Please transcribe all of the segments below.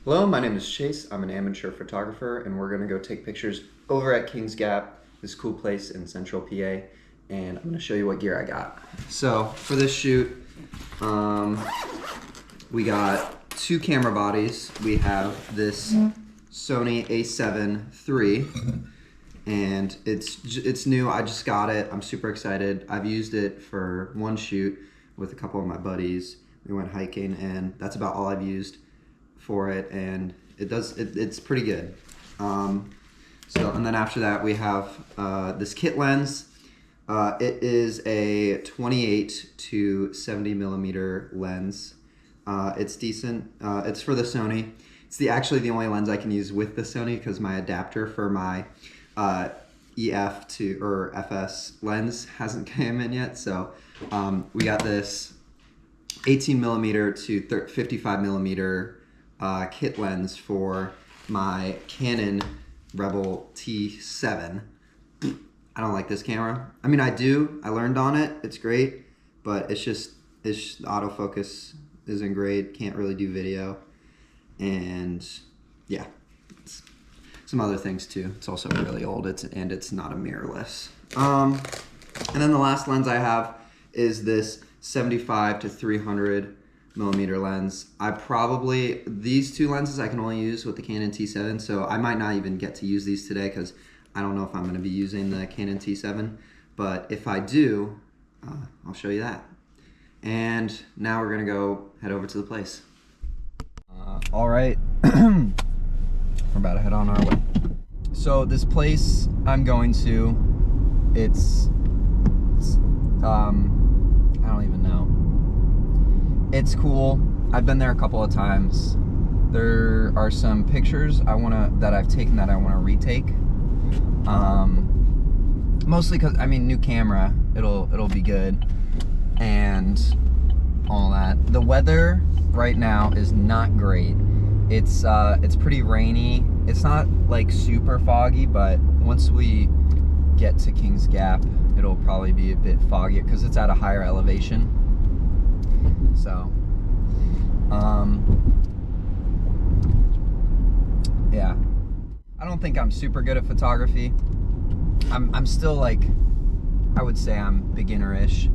Hello, my name is Chase. I'm an amateur photographer, and we're gonna go take pictures over at Kings Gap, this cool place in Central PA, and I'm gonna show you what gear I got. So for this shoot, we got two camera bodies. We have this Sony A7 III, and it's new. I just got it. I'm super excited. I've used it for one shoot with a couple of my buddies. We went hiking, and that's about all I've used for it, and it's pretty good. And then after that we have this kit lens. It is a 28 to 70 millimeter lens. It's decent. It's for the Sony. It's actually the only lens I can use with the Sony because my adapter for my EF to or FS lens hasn't come in yet. So we got this 18 millimeter to 55 millimeter kit lens for my Canon Rebel T7. I don't like this camera. I mean, I do. I learned on it. It's great, but it's just autofocus isn't great. Can't really do video, and yeah, some other things too. It's also really old. It's not a mirrorless. And then the last lens I have is this 75 to 300 millimeter lens. These two lenses I can only use with the Canon T7, so I might not even get to use these today because I don't know if I'm going to be using the Canon T7, but if I do, I'll show you that. And now we're going to go head over to the place. All right, we're about to head on our way. So this place I'm going to, it's I don't even know. It's cool. I've been there a couple of times. There are some pictures that I've taken that I want to retake. Mostly because, I mean, new camera, it'll be good, and all that. The weather right now is not great. It's pretty rainy. It's not like super foggy, but once we get to Kings Gap, it'll probably be a bit foggy because it's at a higher elevation. So, yeah, I don't think I'm super good at photography. I'm still like, I would say I'm beginner-ish.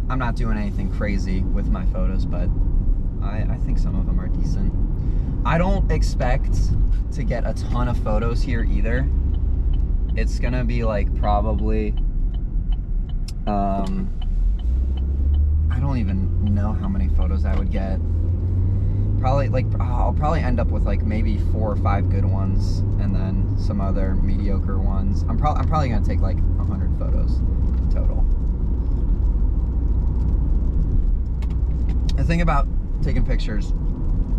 I'm not doing anything crazy with my photos, but I think some of them are decent. I don't expect to get a ton of photos here either. It's gonna be like probably, I don't even know how many photos I would get. Probably like, I'll probably end up with like maybe 4 or 5 good ones and then some other mediocre ones. I'm probably gonna take like 100 photos total. The thing about taking pictures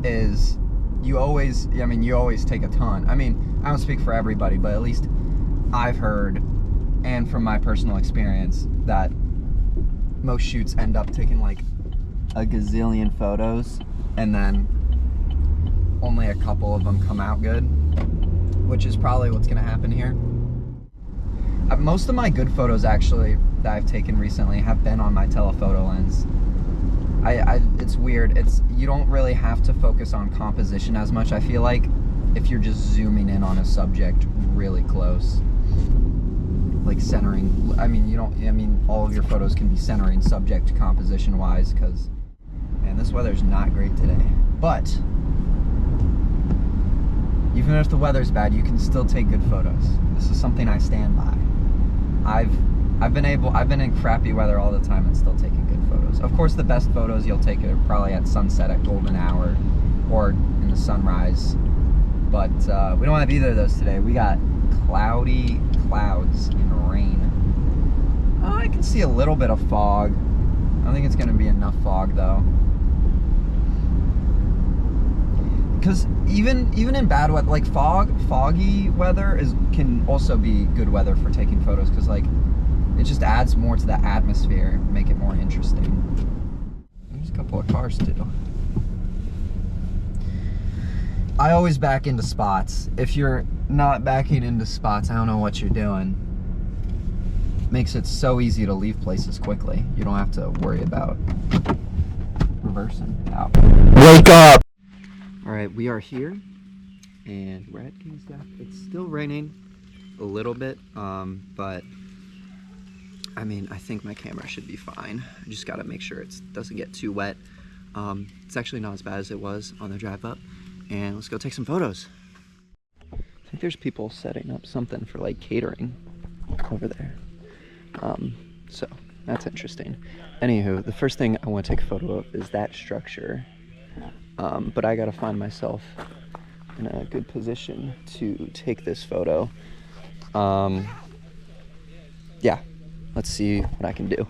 is you always take a ton. I mean, I don't speak for everybody, but at least I've heard, and from my personal experience, that most shoots end up taking like a gazillion photos and then only a couple of them come out good, which is probably what's gonna happen here. Most of my good photos actually that I've taken recently have been on my telephoto lens. It's weird. You don't really have to focus on composition as much, I feel like, if you're just zooming in on a subject really close. Like centering, all of your photos can be centering subject composition wise, because, man, this weather's not great today. But even if the weather's bad, you can still take good photos. This is something I stand by. I've been in crappy weather all the time and still taking good photos. Of course, the best photos you'll take are probably at sunset, at golden hour, or in the sunrise. But we don't have either of those today. We got cloudy clouds and rain. I can see a little bit of fog. I don't think it's going to be enough fog though. Because even in bad weather, like foggy weather can also be good weather for taking photos, because like it just adds more to the atmosphere, make it more interesting. There's a couple of cars too. I always back into spots. If you're not backing into spots, I don't know what you're doing. Makes it so easy to leave places quickly. You don't have to worry about reversing out. Wake up! Alright, we are here and we're at King's Gap. It's still raining a little bit, but I mean, I think my camera should be fine. I just gotta make sure it doesn't get too wet. It's actually not as bad as it was on the drive up, and let's go take some photos. I think there's people setting up something for like catering over there. So that's interesting. Anywho, the first thing I want to take a photo of is that structure. But I gotta find myself in a good position to take this photo. Yeah, let's see what I can do.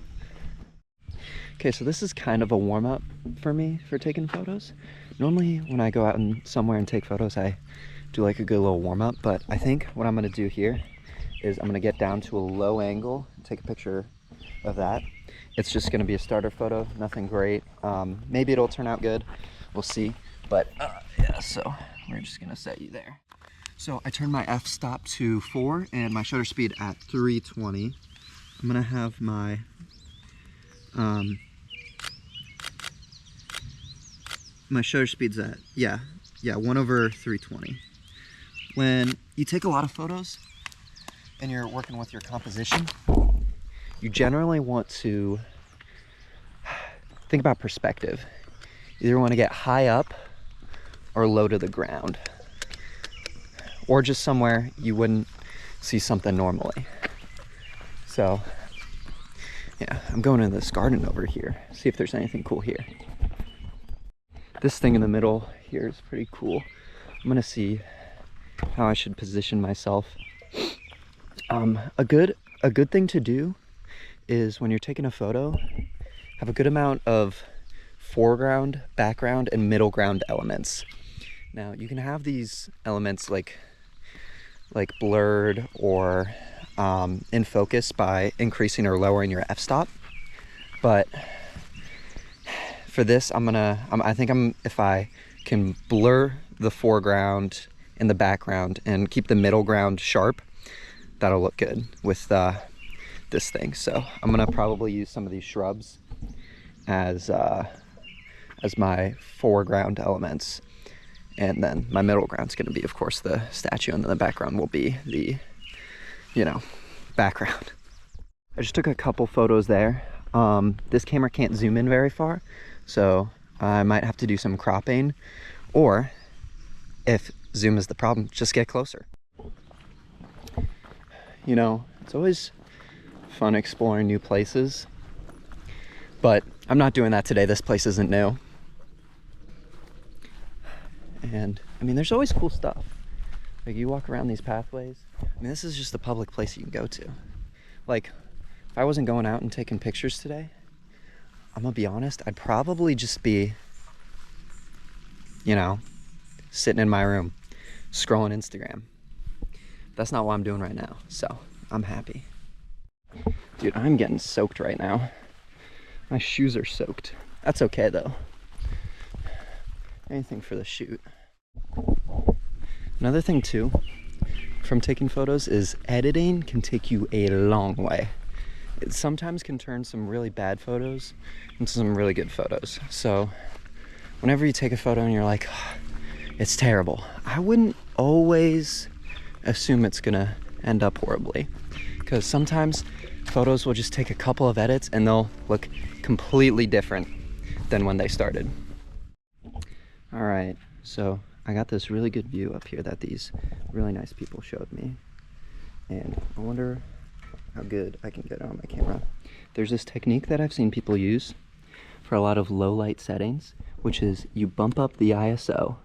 Okay, so this is kind of a warm-up for me for taking photos. Normally when I go out and somewhere and take photos, I do like a good little warm-up, but I think what I'm gonna do here is I'm gonna get down to a low angle and take a picture of that. It's just gonna be a starter photo, nothing great. Maybe it'll turn out good, we'll see. But yeah, so we're just gonna set you there. So I turned my f-stop to 4 and my shutter speed at 320. I'm gonna have my my shutter speed's at, yeah, 1/320. When you take a lot of photos and you're working with your composition, you generally want to think about perspective. You either want to get high up or low to the ground, or just somewhere you wouldn't see something normally. So yeah, I'm going into this garden over here, see if there's anything cool here. This thing in the middle here is pretty cool. I'm gonna see how I should position myself. A good thing to do is when you're taking a photo, have a good amount of foreground, background, and middle ground elements. Now you can have these elements like blurred or in focus by increasing or lowering your f-stop, but for this if I can blur the foreground and the background and keep the middle ground sharp, that'll look good with this thing. So I'm gonna probably use some of these shrubs as my foreground elements, and then my middle ground's gonna be, of course, the statue, and then the background will be the, background. I just took a couple photos there. This camera can't zoom in very far, so I might have to do some cropping, or if zoom is the problem, just get closer. It's always fun exploring new places, but I'm not doing that today. This place isn't new. And I mean, there's always cool stuff. Like, you walk around these pathways. I mean, this is just a public place you can go to. Like, if I wasn't going out and taking pictures today, I'm gonna be honest, I'd probably just be, sitting in my room, scrolling Instagram. That's not what I'm doing right now, so I'm happy. Dude, I'm getting soaked right now. My shoes are soaked. That's okay though. Anything for the shoot. Another thing too, from taking photos, is editing can take you a long way. It sometimes can turn some really bad photos into some really good photos. So whenever you take a photo and you're like, oh, it's terrible, I wouldn't always assume it's gonna end up horribly, because sometimes photos will just take a couple of edits and they'll look completely different than when they started. All right, so I got this really good view up here that these really nice people showed me, and I wonder how good I can get it on my camera. There's this technique that I've seen people use for a lot of low light settings, which is you bump up the ISO,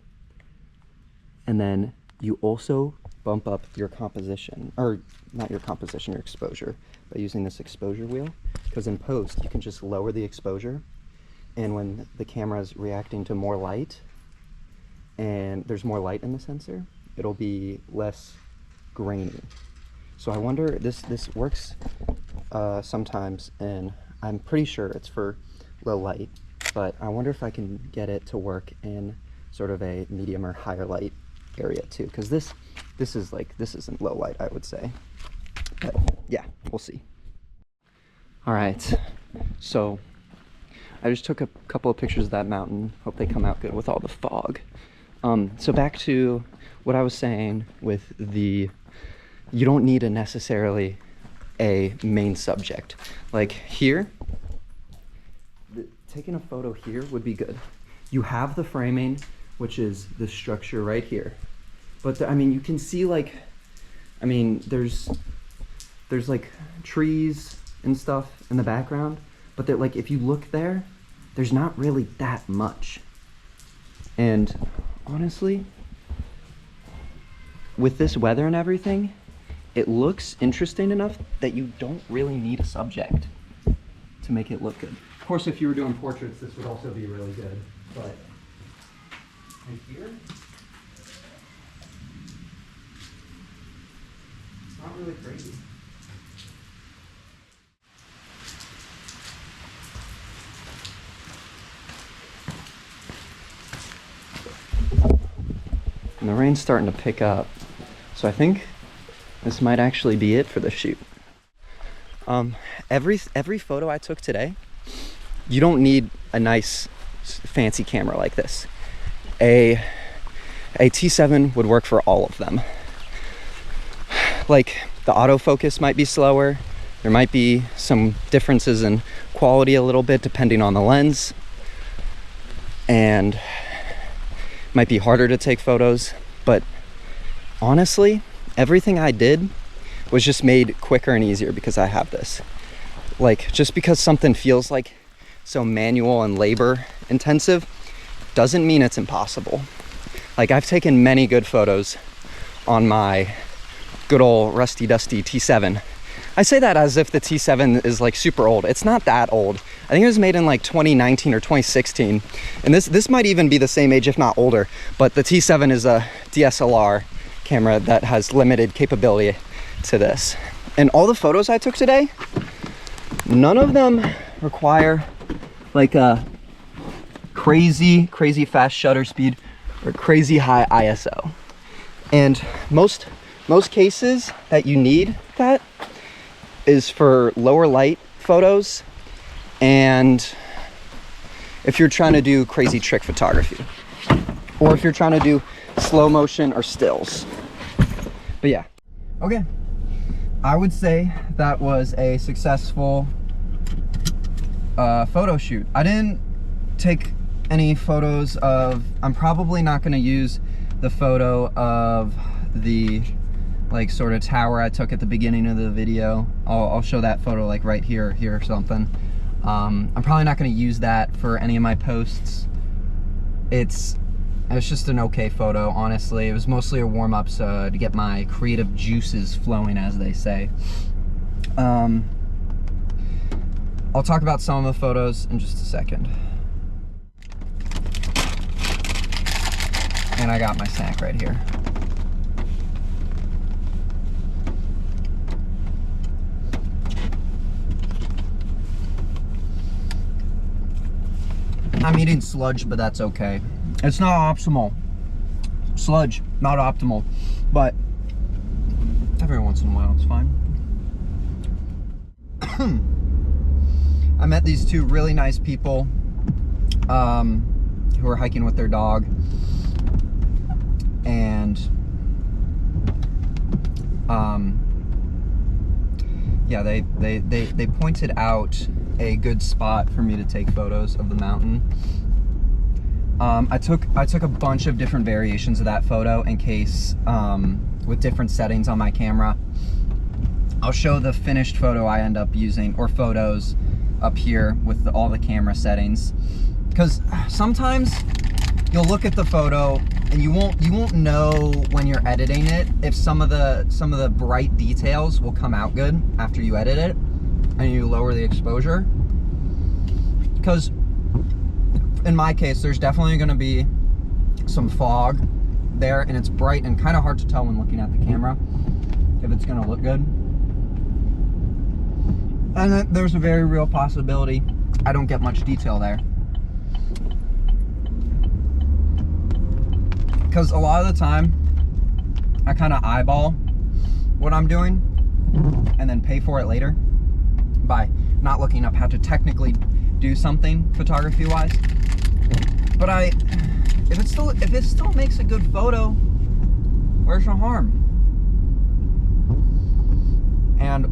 and then you also bump up your composition, or not your composition, your exposure, by using this exposure wheel, because in post you can just lower the exposure, and when the camera is reacting to more light and there's more light in the sensor, it'll be less grainy. So I wonder, this works sometimes, and I'm pretty sure it's for low light, but I wonder if I can get it to work in sort of a medium or higher light area too, because this isn't low light, I would say. But yeah, we'll see. All right, so I just took a couple of pictures of that mountain. Hope they come out good with all the fog. So back to what I was saying with the, you don't need a necessarily a main subject. Like here, taking a photo here would be good. You have the framing, which is the structure right here. But I mean, you can see like, I mean, there's like trees and stuff in the background, but that, like, if you look there, there's not really that much. And honestly, with this weather and everything, it looks interesting enough that you don't really need a subject to make it look good. Of course, if you were doing portraits, this would also be really good, but in here, it's not really crazy. And the rain's starting to pick up, so I think this might actually be it for the shoot. Every photo I took today, you don't need a nice fancy camera like this. A T7 would work for all of them. Like, the autofocus might be slower. There might be some differences in quality a little bit depending on the lens, and might be harder to take photos, but honestly, everything I did was just made quicker and easier because I have this. Like, just because something feels like so manual and labor intensive doesn't mean it's impossible. Like, I've taken many good photos on my good old rusty dusty T7. I say that as if the T7 is like super old. It's not that old. I think it was made in like 2019 or 2016. And this might even be the same age, if not older. But the T7 is a DSLR camera that has limited capability to this. And all the photos I took today, none of them require like a crazy fast shutter speed or crazy high ISO. And most cases that you need that is for lower light photos, and if you're trying to do crazy trick photography, or if you're trying to do slow motion or stills. But yeah, okay, I would say that was a successful photo shoot. I didn't take any photos of, I'm probably not going to use the photo of the like sort of tower I took at the beginning of the video. I'll show that photo like right here or something. I'm probably not going to use that for any of my posts. It's just an okay photo, honestly. It was mostly a warm-up to get my creative juices flowing, as they say. I'll talk about some of the photos in just a second. And I got my snack right here. I'm eating sludge, but that's okay. It's not optimal. Sludge, not optimal, but every once in a while it's fine. I met these two really nice people who were hiking with their dog, and yeah, they pointed out a good spot for me to take photos of the mountain. I took a bunch of different variations of that photo in case with different settings on my camera. I'll show the finished photo I end up using, or photos up here with all the camera settings, because sometimes you'll look at the photo and you won't know when you're editing it if some of the bright details will come out good after you edit it and you lower the exposure. Because in my case, there's definitely going to be some fog there, and it's bright and kind of hard to tell when looking at the camera if it's going to look good. And then there's a very real possibility I don't get much detail there. Because a lot of the time, I kind of eyeball what I'm doing and then pay for it later by not looking up how to technically do something photography-wise. But if it still makes a good photo, Where's the harm? And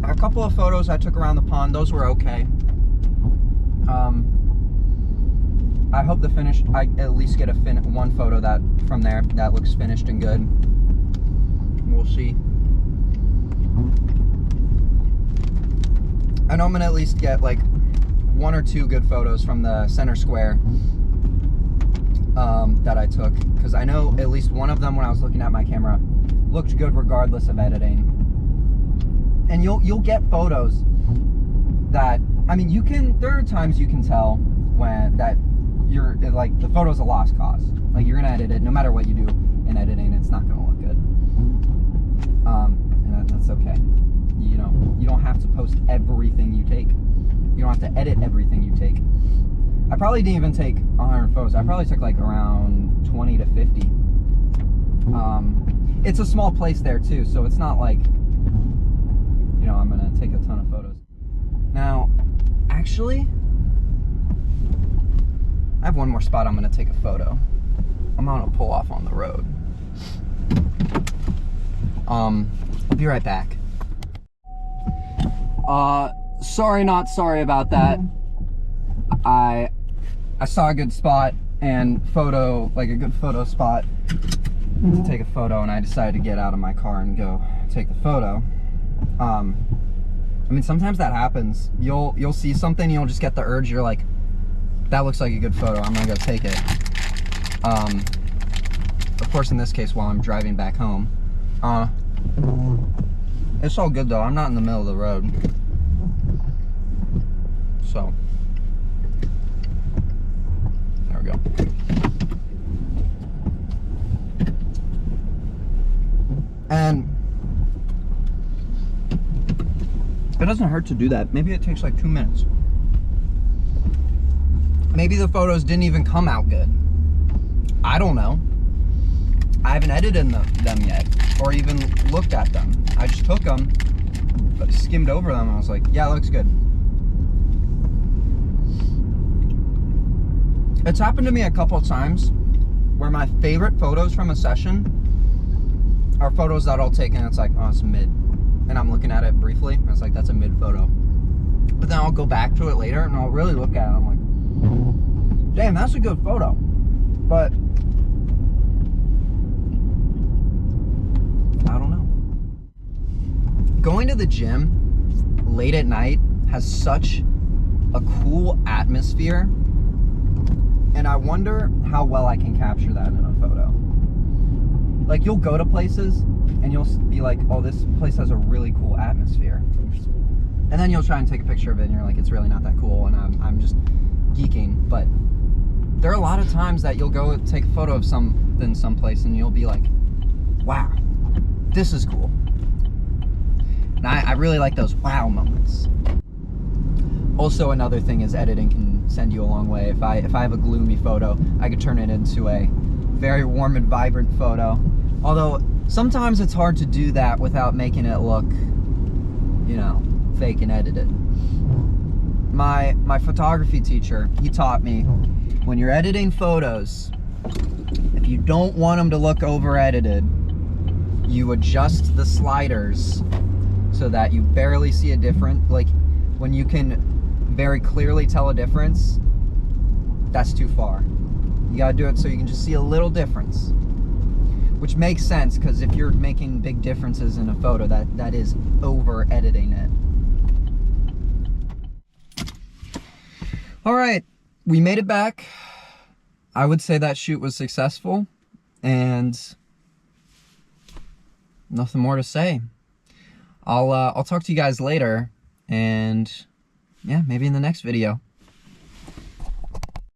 a couple of photos I took around the pond, those were okay. I hope I at least get one photo that from there that looks finished and good. We'll see. I know I'm gonna at least get like 1 or 2 good photos from the center square that I took, because I know at least one of them, when I was looking at my camera, looked good regardless of editing. And you'll get photos that, I mean, there are times you can tell when that you're like the photo's a lost cause. Like, you're gonna edit it, no matter what you do in editing, it's not gonna look good. And that's okay. You know, you don't have to post everything you take. You don't have to edit everything you take. I probably didn't even take 100 photos. I probably took like around 20 to 50. It's a small place there too, so it's not like, you know, I'm gonna take a ton of photos. Now, actually, I have one more spot I'm gonna take a photo. I'm gonna pull off on the road. I'll be right back. Sorry, not sorry about that. I saw a good spot and like a good photo spot to take a photo, and I decided to get out of my car and go take the photo. I mean, sometimes that happens. You'll see something, you'll just get the urge, you're like, that looks like a good photo, I'm gonna go take it. Of course, in this case, while I'm driving back home. It's all good though, I'm not in the middle of the road. So, there we go. And it doesn't hurt to do that. Maybe it takes like 2 minutes. Maybe the photos didn't even come out good. I don't know. I haven't edited them yet, or even looked at them. I just took them, but skimmed over them, and I was like, yeah, it looks good. It's happened to me a couple of times where my favorite photos from a session are photos that I'll take and it's like, oh, it's mid. And I'm looking at it briefly, and it's like, that's a mid photo. But then I'll go back to it later and I'll really look at it, and I'm like, damn, that's a good photo. But I don't know. Going to the gym late at night has such a cool atmosphere, and I wonder how well I can capture that in a photo. Like, you'll go to places and you'll be like, oh, this place has a really cool atmosphere. And then you'll try and take a picture of it and you're like, it's really not that cool, and I'm just geeking. But there are a lot of times that you'll go take a photo of something someplace and you'll be like, wow, this is cool. And I really like those wow moments. Also, another thing is editing can send you a long way. If I have a gloomy photo, I could turn it into a very warm and vibrant photo. Although sometimes it's hard to do that without making it look, you know, fake and edited. My photography teacher, he taught me, when you're editing photos, if you don't want them to look over edited, you adjust the sliders so that you barely see a difference. Like, when you can very clearly tell a difference, that's too far. You gotta do it so you can just see a little difference, which makes sense, because if you're making big differences in a photo, that is over editing it. All right, we made it back. I would say that shoot was successful, and nothing more to say. I'll talk to you guys later, and yeah, maybe in the next video.